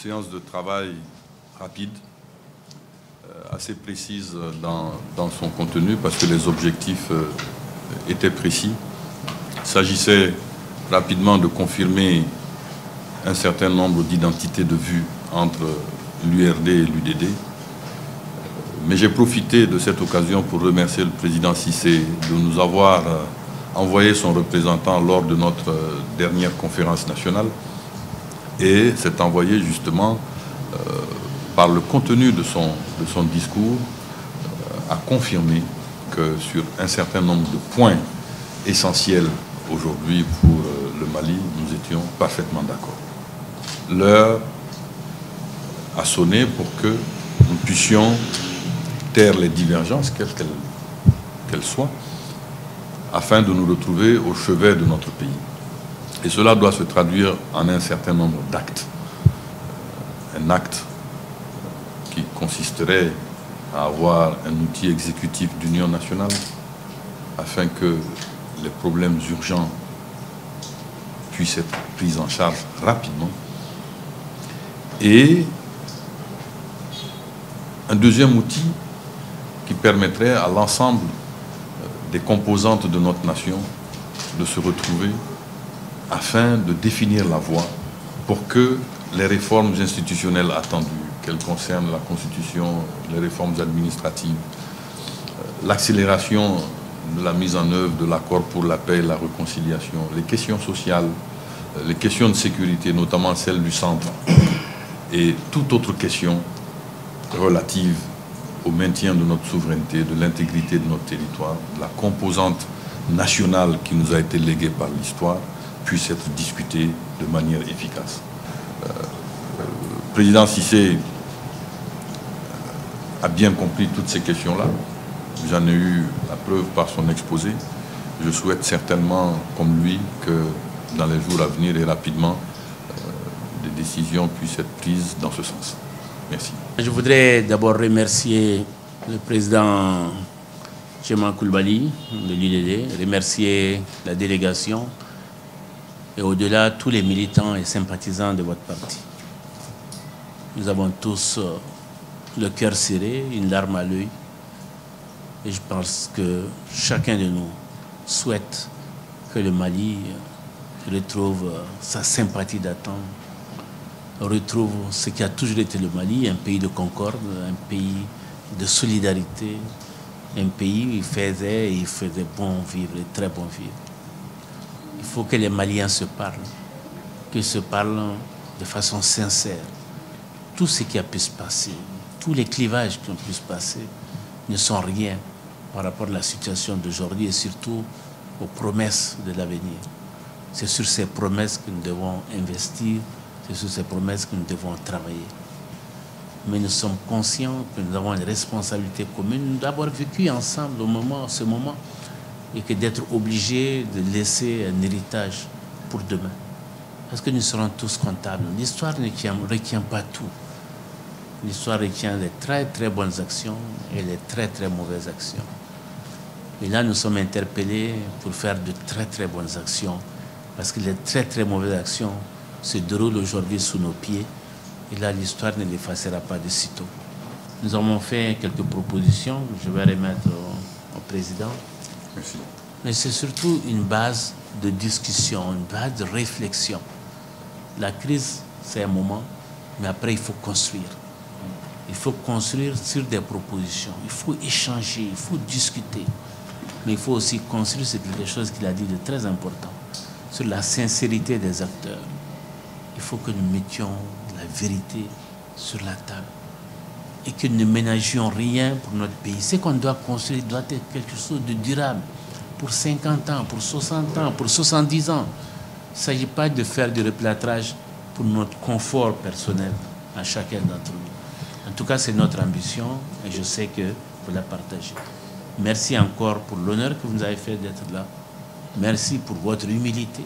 séance de travail rapide, assez précise dans son contenu, parce que les objectifs étaient précis. Il s'agissait rapidement de confirmer un certain nombre d'identités de vue entre l'URD et l'UDD. Mais j'ai profité de cette occasion pour remercier le président Cissé de nous avoir envoyé son représentant lors de notre dernière conférence nationale. Et s'est envoyé justement, par le contenu de son discours, à confirmer que sur un certain nombre de points essentiels aujourd'hui pour le Mali, nous étions parfaitement d'accord. L'heure a sonné pour que nous puissions taire les divergences, quelles qu'elles soient, afin de nous retrouver au chevet de notre pays. Et cela doit se traduire en un certain nombre d'actes. Un acte qui consisterait à avoir un outil exécutif d'union nationale afin que les problèmes urgents puissent être pris en charge rapidement. Et un deuxième outil qui permettrait à l'ensemble des composantes de notre nation de se retrouver afin de définir la voie pour que les réformes institutionnelles attendues, qu'elles concernent la Constitution, les réformes administratives, l'accélération de la mise en œuvre de l'accord pour la paix et la réconciliation, les questions sociales, les questions de sécurité, notamment celles du centre, et toute autre question relative au maintien de notre souveraineté, de l'intégrité de notre territoire, de la composante nationale qui nous a été léguée par l'histoire, puisse être discutée de manière efficace. Le président Cissé a bien compris toutes ces questions-là. J'en ai eu la preuve par son exposé. Je souhaite certainement, comme lui, que dans les jours à venir et rapidement, des décisions puissent être prises dans ce sens. Merci. Je voudrais d'abord remercier le président Tchéma Coulibaly de l'UDD, remercier la délégation et au-delà tous les militants et sympathisants de votre parti. Nous avons tous le cœur serré, une larme à l'œil, et je pense que chacun de nous souhaite que le Mali retrouve sa sympathie d'attente, retrouve ce qui a toujours été le Mali, un pays de concorde, un pays de solidarité, un pays où il faisait bon vivre et très bon vivre. Il faut que les Maliens se parlent, qu'ils se parlent de façon sincère. Tout ce qui a pu se passer, tous les clivages qui ont pu se passer ne sont rien par rapport à la situation d'aujourd'hui et surtout aux promesses de l'avenir. C'est sur ces promesses que nous devons investir, c'est sur ces promesses que nous devons travailler. Mais nous sommes conscients que nous avons une responsabilité commune d'avoir vécu ensemble ce moment et que d'être obligés de laisser un héritage pour demain. Parce que nous serons tous comptables. L'histoire ne retient pas tout. L'histoire retient les très très bonnes actions et les très très mauvaises actions. Et là, nous sommes interpellés pour faire de très très bonnes actions. Parce que les très très mauvaises actions se déroulent aujourd'hui sous nos pieds. Et là, l'histoire ne l'effacera pas de sitôt. Nous avons fait quelques propositions que je vais remettre au président. Merci. Mais c'est surtout une base de discussion, une base de réflexion. La crise, c'est un moment, mais après, il faut construire. Il faut construire sur des propositions. Il faut échanger, il faut discuter. Mais il faut aussi construire, c'est quelque chose qu'il a dit de très important, sur la sincérité des acteurs. Il faut que nous mettions la vérité sur la table et que nous ne ménagions rien pour notre pays. Ce qu'on doit construire doit être quelque chose de durable pour 50 ans, pour 60 ans, pour 70 ans. Il ne s'agit pas de faire du replâtrage pour notre confort personnel à chacun d'entre nous. En tout cas, c'est notre ambition et je sais que vous la partagez. Merci encore pour l'honneur que vous nous avez fait d'être là. Merci pour votre humilité.